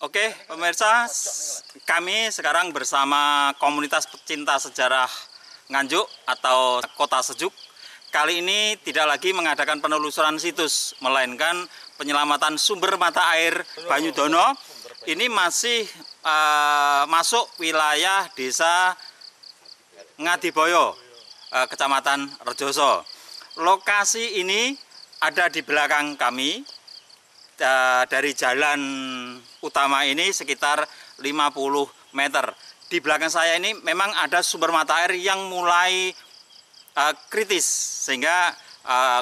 Oke, pemirsa, kami sekarang bersama komunitas pecinta sejarah Nganjuk atau Kota Sejuk. Kali ini tidak lagi mengadakan penelusuran situs, melainkan penyelamatan sumber mata air Banyudono. Ini masih masuk wilayah desa Ngadiboyo, Kecamatan Rejoso. Lokasi ini ada di belakang kami. Dari jalan utama ini sekitar 50 meter. Di belakang saya ini memang ada sumber mata air yang mulai kritis, sehingga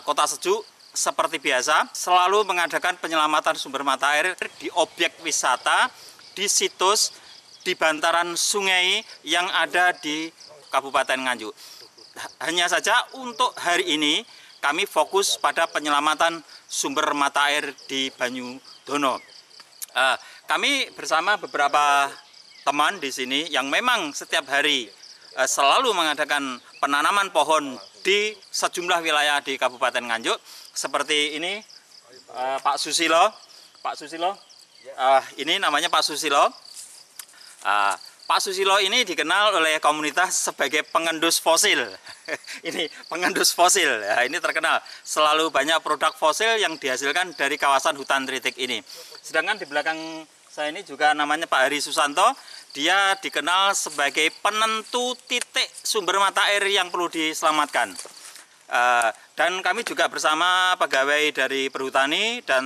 Kota Sejuk seperti biasa selalu mengadakan penyelamatan sumber mata air di objek wisata, di situs, di bantaran sungai yang ada di Kabupaten Nganjuk. Hanya saja untuk hari ini kami fokus pada penyelamatan sumber mata air di Banyudono. Kami bersama beberapa teman di sini yang memang setiap hari selalu mengadakan penanaman pohon di sejumlah wilayah di Kabupaten Nganjuk. Seperti ini Pak Susilo. Pak Susilo, ini namanya Pak Susilo. Pak Susilo ini dikenal oleh komunitas sebagai pengendus fosil. Ini pengendus fosil, ya, ini terkenal. Selalu banyak produk fosil yang dihasilkan dari kawasan hutan tritik ini. Sedangkan di belakang saya ini juga namanya Pak Hari Susanto. Dia dikenal sebagai penentu titik sumber mata air yang perlu diselamatkan. Dan kami juga bersama pegawai dari Perhutani dan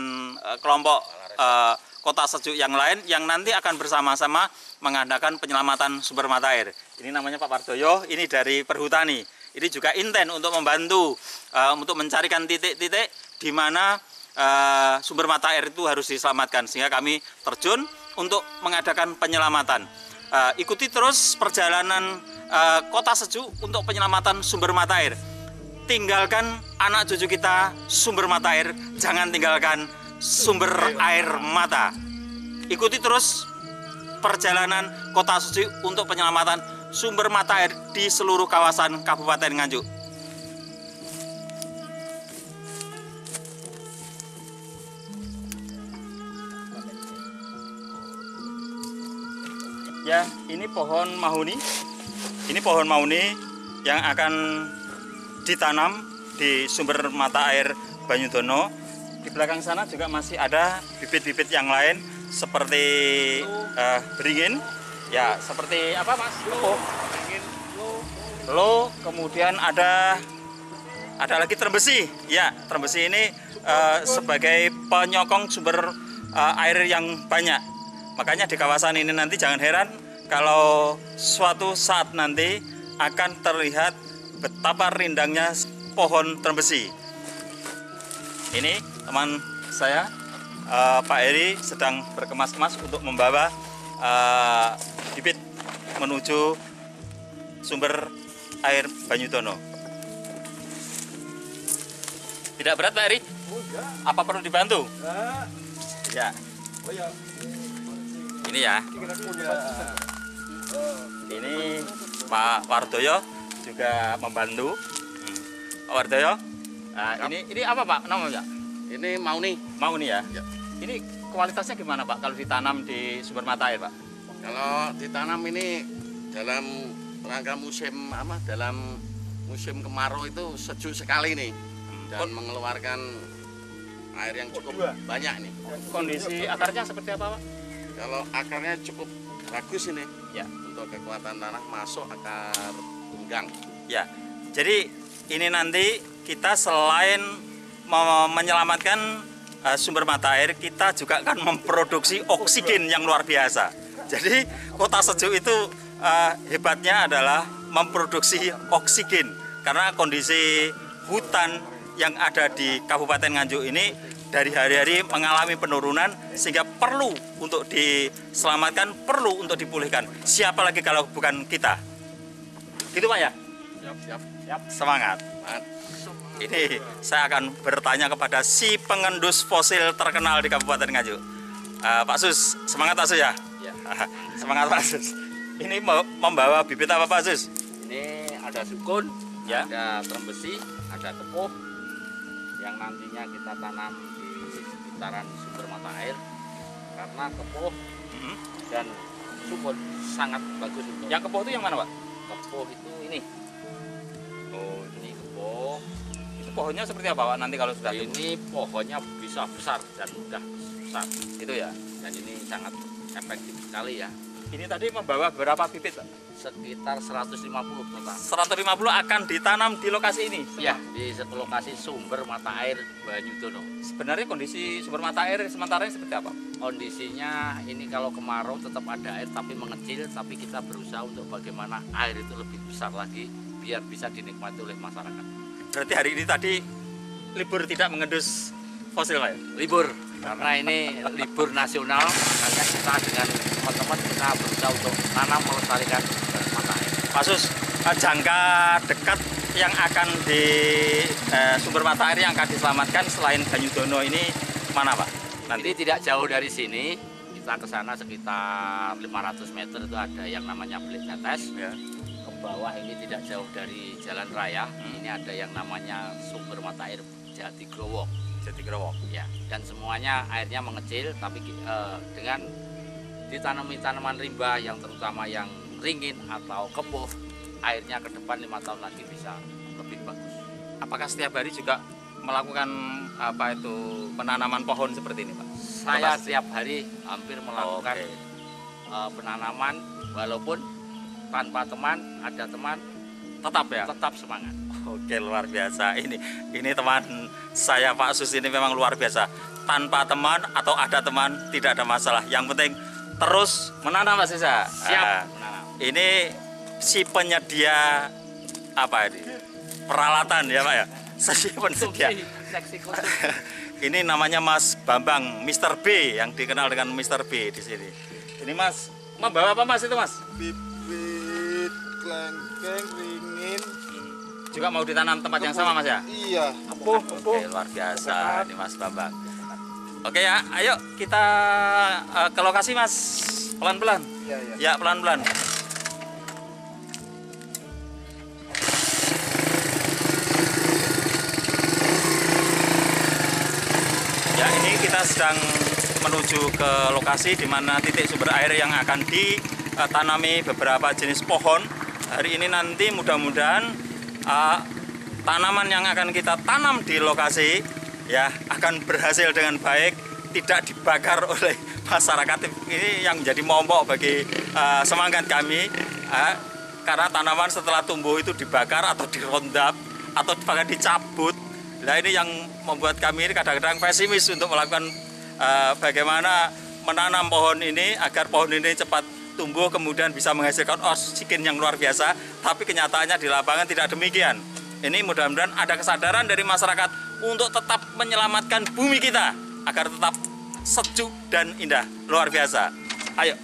kelompok Kota Sejuk yang lain yang nanti akan bersama-sama mengadakan penyelamatan sumber mata air. Ini namanya Pak Wardoyo, ini dari Perhutani. Ini juga intent untuk membantu untuk mencarikan titik-titik di mana sumber mata air itu harus diselamatkan, sehingga kami terjun untuk mengadakan penyelamatan. Ikuti terus perjalanan Kota Sejuk untuk penyelamatan sumber mata air. Tinggalkan anak cucu kita sumber mata air, jangan tinggalkan sumber air mata. Ikuti terus perjalanan Kota Sejuk untuk penyelamatan sumber mata air di seluruh kawasan Kabupaten Nganjuk. Ya, ini pohon mahuni. Ini pohon mahuni yang akan ditanam di sumber mata air Banyudono. Di belakang sana juga masih ada bibit-bibit yang lain seperti beringin, ya seperti apa Mas? Lo, kemudian ada lagi trembesi. Ya, trembesi ini sebagai penyokong sumber air yang banyak. Makanya di kawasan ini nanti jangan heran kalau suatu saat nanti akan terlihat betapa rindangnya pohon trembesi. Ini teman saya Pak Heri sedang berkemas-kemas untuk membawa bibit menuju sumber air Banyudono. Tidak berat Pak Heri? Apa perlu dibantu? Ya. Ini ya. Ini Pak Wardoyo juga membantu. Pak Wardoyo. Nah, ini apa Pak namanya? Ini mauni. Mauni ya? Ya. Ini kualitasnya gimana Pak kalau ditanam di sumber mata air Pak? Kalau ditanam ini dalam rangka musim dalam musim kemarau itu sejuk sekali nih dan mengeluarkan air yang cukup banyak nih. Kondisi akarnya seperti apa Pak? Kalau akarnya cukup bagus ini ya, untuk kekuatan tanah masuk akar tunggang. Ya, jadi ini nanti kita selain menyelamatkan sumber mata air, kita juga akan memproduksi oksigen yang luar biasa. Jadi Kota Sejuk itu hebatnya adalah memproduksi oksigen, karena kondisi hutan yang ada di Kabupaten Nganjuk ini dari hari-hari mengalami penurunan, sehingga perlu untuk diselamatkan, perlu untuk dipulihkan. Siapa lagi kalau bukan kita? Gitu Pak ya? Siap. Semangat. Ini saya akan bertanya kepada si pengendus fosil terkenal di Kabupaten Nganjuk. Pak Sus, semangat Pak Sus ya? Ya. Semangat Pak Sus. Ini membawa bibit apa Pak Sus? Ini ada sukun, ya, ada trembesi, ada kepuh yang nantinya kita tanam di sekitaran sumber mata air. Karena kepuh dan subur, sangat bagus untuk. Yang kepoh itu yang mana, Pak? Kepoh itu ini. Oh, Ini kepoh. itu pohonnya seperti apa, Pak? Nanti kalau sudah tumbuh? Ini pohonnya bisa besar dan mudah besar. Itu ya. Dan ini sangat efektif sekali ya. Ini tadi membawa berapa bibit, Pak? Sekitar 150 total. 150 akan ditanam di lokasi ini. Ya, di lokasi sumber mata air Banyudono. Sebenarnya kondisi sumber mata air sementara ini seperti apa? Kondisinya ini kalau kemarau tetap ada air tapi mengecil, tapi kita berusaha untuk bagaimana air itu lebih besar lagi biar bisa dinikmati oleh masyarakat. Berarti hari ini tadi libur tidak mengendus fosil, Pak ya? Libur, karena ini libur nasional, makanya kita dengan teman-teman kita berusaha untuk tanam melestarikan mata air. Pak Sus, jangka dekat yang akan di sumber mata air yang akan diselamatkan selain Banyudono ini mana, Pak? Nanti tidak jauh dari sini, kita ke sana sekitar 500 meter itu ada yang namanya Belik Tetes. Ya. Ke bawah ini tidak jauh dari jalan raya, ini ada yang namanya sumber mata air Jatigrowok. Jatigrowok. Ya, dan semuanya airnya mengecil, tapi dengan ditanami tanaman rimba yang terutama yang ringin atau kepoh, airnya ke depan 5 tahun lagi bisa lebih bagus. Apakah setiap hari juga melakukan apa itu penanaman pohon seperti ini, Pak? Saya setiap hari hampir melakukan Oke. penanaman, walaupun tanpa teman, ada teman, Tetap ya? tetap semangat. Oke, luar biasa. Ini teman saya Pak Sus ini memang luar biasa. Tanpa teman atau ada teman tidak ada masalah. Yang penting terus menanam, Mas Sisa. Siap menanam. Ini si penyedia apa ini? Peralatan ya, Pak ya. Si penyedia. Seksi khusus. Ini namanya Mas Bambang, Mr. B yang dikenal dengan Mr. B di sini. Ini Mas membawa apa, Mas, itu, Mas? Bibit kelengkeng ringin. Juga mau ditanam tempat yang sama, Mas ya? Iya. Oke, luar biasa ini Mas Bambang. Oke ya, ayo kita ke lokasi, Mas. Pelan-pelan. Iya, iya. Ya, pelan-pelan. Ya, ini kita sedang menuju ke lokasi di mana titik sumber air yang akan ditanami beberapa jenis pohon. Hari ini nanti mudah-mudahan tanaman yang akan kita tanam di lokasi ya akan berhasil dengan baik, tidak dibakar oleh masyarakat. Ini yang menjadi momok bagi semangat kami, karena tanaman setelah tumbuh itu dibakar atau dirondap atau bahkan dicabut. Nah, ini yang membuat kami ini kadang-kadang pesimis untuk melakukan bagaimana menanam pohon ini agar pohon ini cepat tumbuh kemudian bisa menghasilkan oksigen yang luar biasa, tapi kenyataannya di lapangan tidak demikian. Ini mudah-mudahan ada kesadaran dari masyarakat untuk tetap menyelamatkan bumi kita agar tetap sejuk dan indah, luar biasa. Ayo.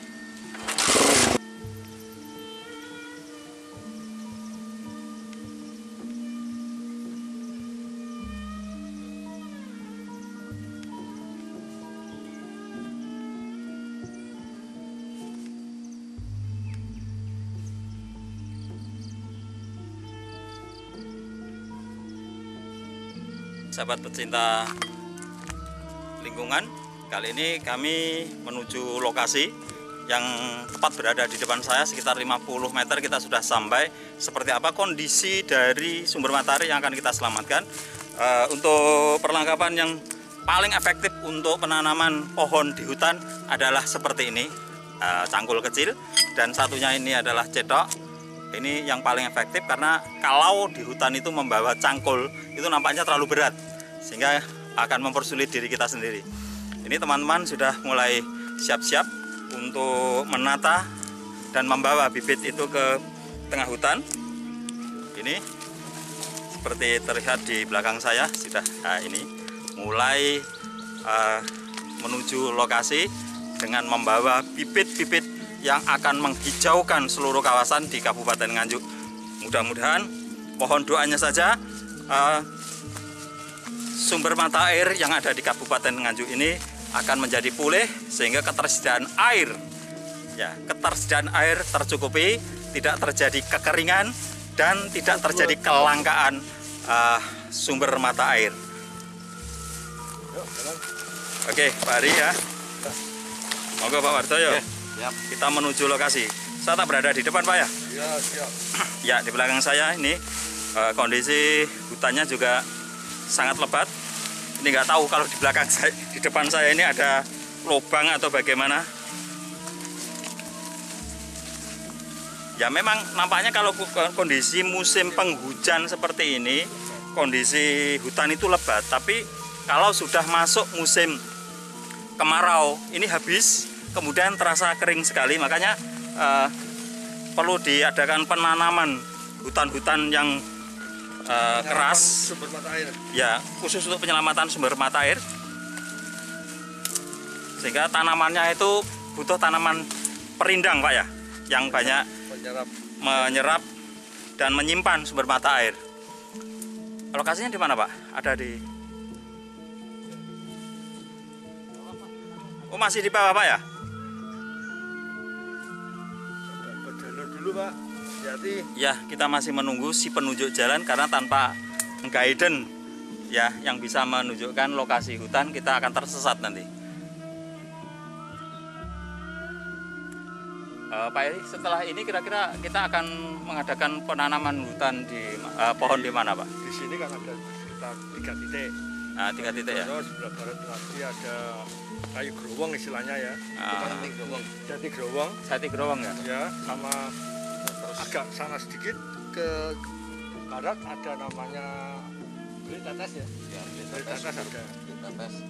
Sahabat pecinta lingkungan, kali ini kami menuju lokasi yang tepat berada di depan saya, sekitar 50 meter kita sudah sampai. Seperti apa kondisi dari sumber mata air yang akan kita selamatkan. Untuk perlengkapan yang paling efektif untuk penanaman pohon di hutan adalah seperti ini, cangkul kecil, dan satunya ini adalah cetok. Ini yang paling efektif karena kalau di hutan itu membawa cangkul itu nampaknya terlalu berat sehingga akan mempersulit diri kita sendiri. Ini teman-teman sudah mulai siap-siap untuk menata dan membawa bibit itu ke tengah hutan. Ini seperti terlihat di belakang saya sudah ini mulai menuju lokasi dengan membawa bibit-bibit yang akan menghijaukan seluruh kawasan di Kabupaten Nganjuk. Mudah-mudahan pohon doanya saja sumber mata air yang ada di Kabupaten Nganjuk ini akan menjadi pulih sehingga ketersediaan air tercukupi, tidak terjadi kekeringan dan tidak terjadi kelangkaan sumber mata air. Oke, Pak Ari ya. Monggo Pak Wardoyo. Siap. Kita menuju lokasi. Saya tak berada di depan Pak ya? Ya, siap. Ya, di belakang saya ini kondisi hutannya juga sangat lebat. Ini nggak tahu kalau di belakang saya, di depan saya ini ada lubang atau bagaimana. Ya memang nampaknya kalau kondisi musim penghujan seperti ini, kondisi hutan itu lebat. Tapi kalau sudah masuk musim kemarau, ini habis, kemudian terasa kering sekali. Makanya perlu diadakan penanaman hutan-hutan yang keras, Sumber mata air. ya khusus untuk penyelamatan sumber mata air. Sehingga tanamannya itu butuh tanaman perindang Pak ya, yang banyak menyerap dan menyimpan sumber mata air. Lokasinya di mana Pak? Ada di... Oh masih di bawah Pak ya? Jalur dulu Pak. Hati-hati. Ya, kita masih menunggu si penunjuk jalan karena tanpa guidance ya yang bisa menunjukkan lokasi hutan kita akan tersesat nanti. Pak Eri, setelah ini kira-kira kita akan mengadakan penanaman hutan di pohon di mana Pak? Di sini kan ada sekitar 3 titik. Nah, 3 titik ya. Terus sebelah barat lagi ada kayu growong istilahnya ya. Jati growong. Jati growong ya. Ya, sama agak sana sedikit ke barat ada namanya beli tetes ya. Beli tetes ada.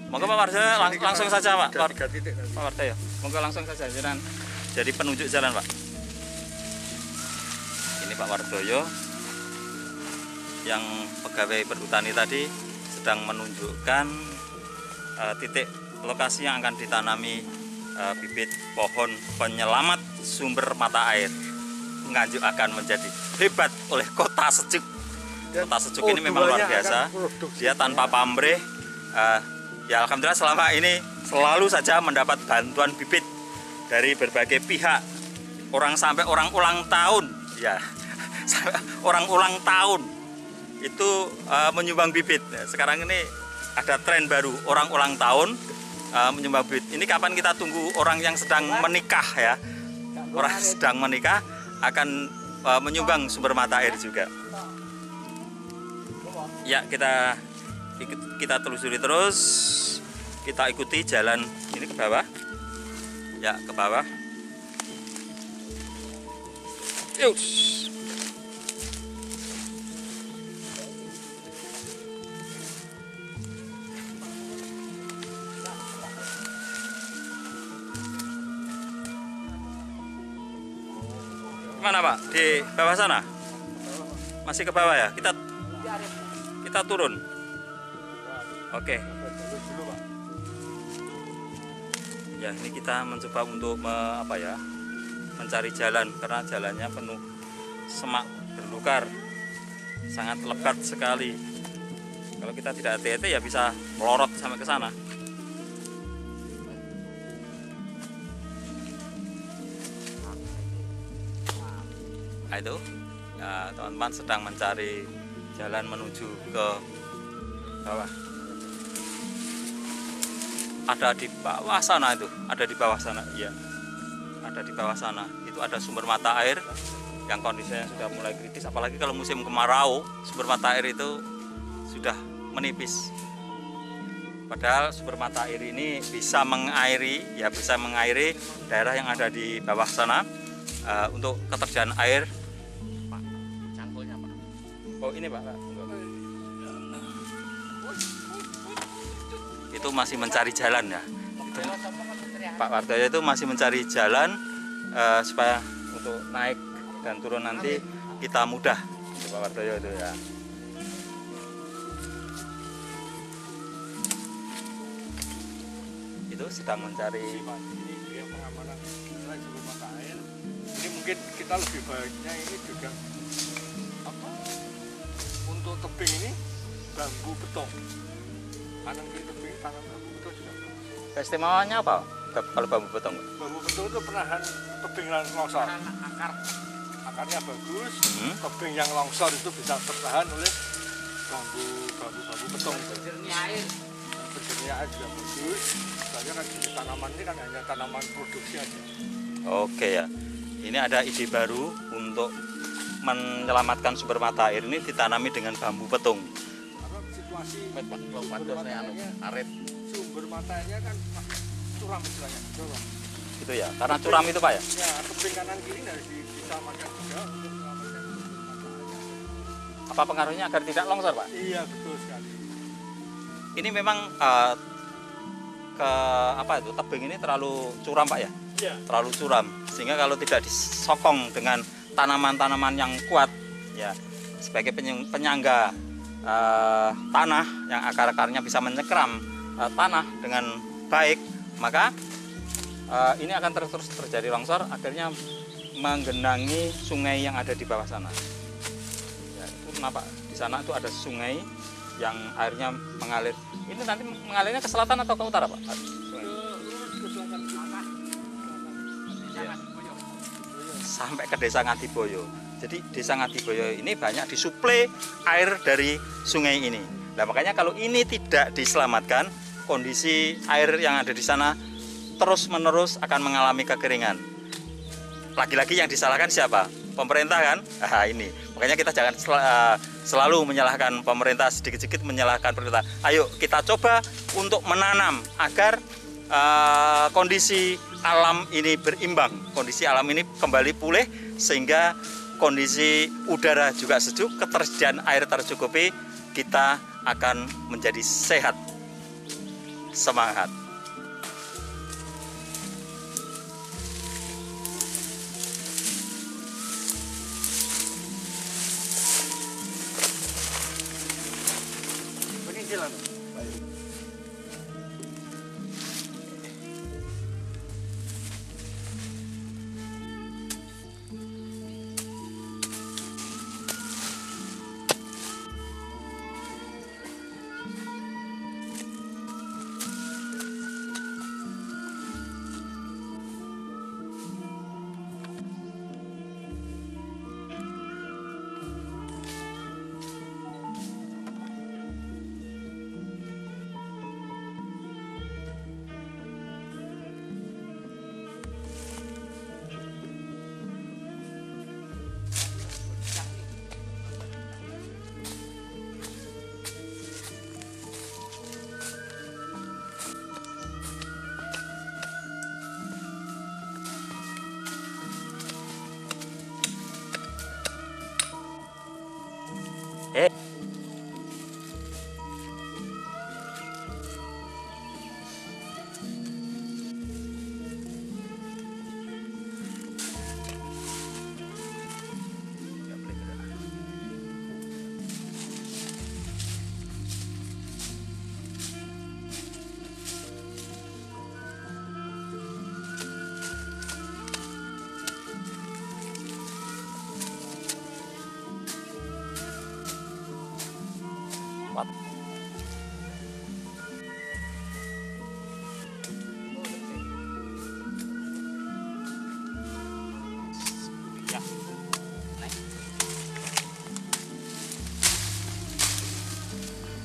Monggo Pak Wardoyo langsung saja Pak. Ada 3 titik. Pak Wardoyo, monggo langsung saja jalan. Jadi penunjuk jalan Pak. Ini Pak Wardoyo yang pegawai perhutani tadi sedang menunjukkan titik lokasi yang akan ditanami bibit pohon penyelamat sumber mata air. Nganjuk akan menjadi hebat oleh Kota Sejuk. Kota Sejuk ini memang luar biasa. Dia tanpa pamrih. Ya alhamdulillah selama ini selalu saja mendapat bantuan bibit dari berbagai pihak. Sampai orang ulang tahun, ya, sampai orang ulang tahun itu menyumbang bibit. Sekarang ini ada tren baru, orang ulang tahun menyumbang bibit. Ini kapan kita tunggu orang yang sedang menikah ya? Orang sedang menikah akan menyumbang sumber mata air juga. Ya, kita telusuri terus, kita ikuti jalan ini ke bawah. Ya, ke bawah. Yus. Mana Pak? Di bawah sana? Masih ke bawah ya? Kita turun. Oke. Ya, ini kita mencoba untuk mencari jalan karena jalannya penuh semak belukar, sangat lebat sekali. Kalau kita tidak hati-hati ya bisa melorot sampai ke sana. Nah, itu ya, teman-teman sedang mencari jalan menuju ke bawah. Ada di bawah sana itu, ada di bawah sana, iya, ada di bawah sana. Itu ada sumber mata air yang kondisinya sudah mulai kritis. Apalagi kalau musim kemarau, sumber mata air itu sudah menipis. Padahal sumber mata air ini bisa mengairi, ya bisa mengairi daerah yang ada di bawah sana untuk ketersediaan air. Pak, cangkulnya Pak. Oh ini Pak. Itu masih mencari jalan ya. Pak Wardoyo itu masih mencari jalan supaya untuk naik dan turun nanti kita mudah. Pak Wardoyo itu ya. Itu sedang mencari Ini pengamanan sumber mata air. Ini mungkin kita lebih baiknya ini juga untuk tebing ini bambu beton. Kanan kiri tebing, tangan bambu beton juga bagus. Keistimewanya apa kalau bambu beton? Bambu beton itu penahan tebing yang longsor. Akarnya bagus, tebing yang longsor itu bisa tertahan oleh bambu beton. Jernih air. Berjernihnya air juga bagus. Soalnya kan di tanaman ini kan hanya tanaman produksi aja. Oke ya. Ini ada ide baru untuk menyelamatkan sumber mata air ini ditanami dengan bambu petung. Karena situasi Kalau pada saya arit. sumber mata airnya kan curam istilahnya. Curam. Gitu ya. Karena curam itu Pak ya. Ya, tebing kanan kiri harus disamakan juga untuk menyelamatkan mata airnya. Apa pengaruhnya agar tidak longsor Pak? Iya, betul sekali. Ini memang tebing ini terlalu curam Pak ya. Iya. Terlalu curam sehingga kalau tidak disokong dengan tanaman-tanaman yang kuat ya sebagai penyangga tanah yang akar-akarnya bisa menyekram tanah dengan baik, maka ini akan terus terjadi longsor, akhirnya menggenangi sungai yang ada di bawah sana. Ya, itu kenapa di sana itu ada sungai yang airnya mengalir. Ini nanti mengalirnya ke selatan atau ke utara Pak? Sungai. Ya. Sampai ke desa Ngadiboyo. Jadi desa Ngadiboyo ini banyak disuplai air dari sungai ini. Nah makanya kalau ini tidak diselamatkan, kondisi air yang ada di sana terus-menerus akan mengalami kekeringan. Lagi-lagi yang disalahkan siapa? Pemerintah kan? Nah, ini. Makanya kita jangan selalu menyalahkan pemerintah, sedikit-sedikit menyalahkan pemerintah. Ayo kita coba untuk menanam agar kondisi alam ini berimbang, kondisi alam ini kembali pulih sehingga kondisi udara juga sejuk, ketersediaan air tercukupi, kita akan menjadi sehat. Semangat. Penginjilan.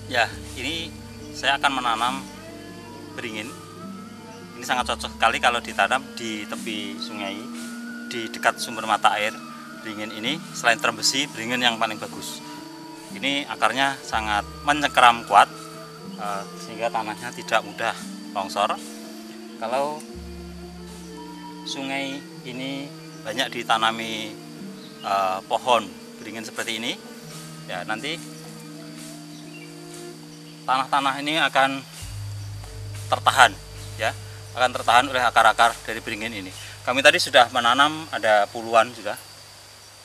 Ya, ini saya akan menanam beringin. Ini sangat cocok sekali kalau ditanam di tepi sungai, di dekat sumber mata air. Beringin ini selain terem besi, beringin yang paling bagus. Ini akarnya sangat menyekram kuat, sehingga tanahnya tidak mudah longsor. Kalau sungai ini banyak ditanami pohon beringin seperti ini, ya nanti tanah-tanah ini akan tertahan, ya, akan tertahan oleh akar-akar dari beringin ini. Kami tadi sudah menanam ada puluhan sudah.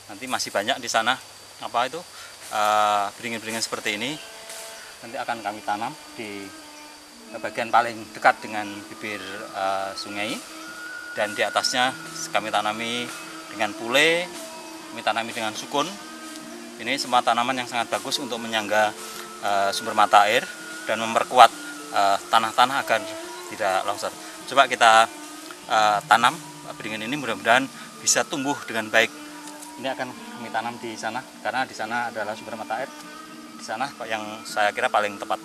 Nanti masih banyak di sana beringin-beringin seperti ini. Nanti akan kami tanam di bagian paling dekat dengan bibir sungai, dan di atasnya kami tanami dengan pule, kami tanami dengan sukun. Ini semua tanaman yang sangat bagus untuk menyangga sumber mata air dan memperkuat tanah-tanah agar tidak longsor. Coba kita tanam beringin ini, mudah-mudahan bisa tumbuh dengan baik. Ini akan kami tanam di sana karena di sana adalah sumber mata air. Di sana yang saya kira paling tepat.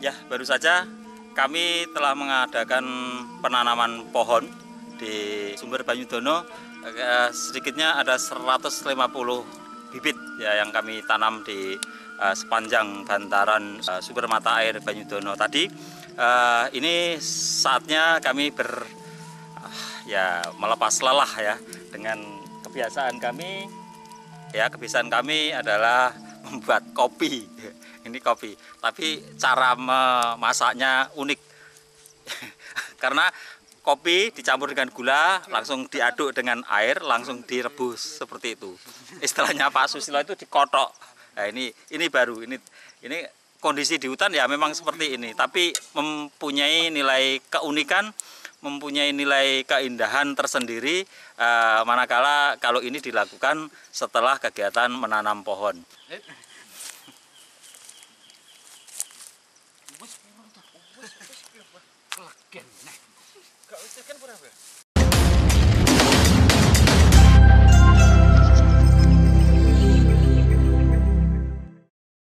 Ya, baru saja kami telah mengadakan penanaman pohon di Sumber Banyudono. Sedikitnya ada 150 bibit ya yang kami tanam di sepanjang bantaran sumber mata air Banyudono tadi. Ini saatnya kami melepas lelah ya dengan kebiasaan kami. Ya, kebiasaan kami adalah membuat kopi. Ini kopi, tapi cara memasaknya unik. Karena kopi dicampur dengan gula, langsung diaduk dengan air, langsung direbus seperti itu. Istilahnya Pak Susilo itu dikotok. Nah, ini baru, ini kondisi di hutan ya memang seperti ini, tapi mempunyai nilai keunikan, mempunyai nilai keindahan tersendiri, manakala kalau ini dilakukan setelah kegiatan menanam pohon. Gak usah kan berapa?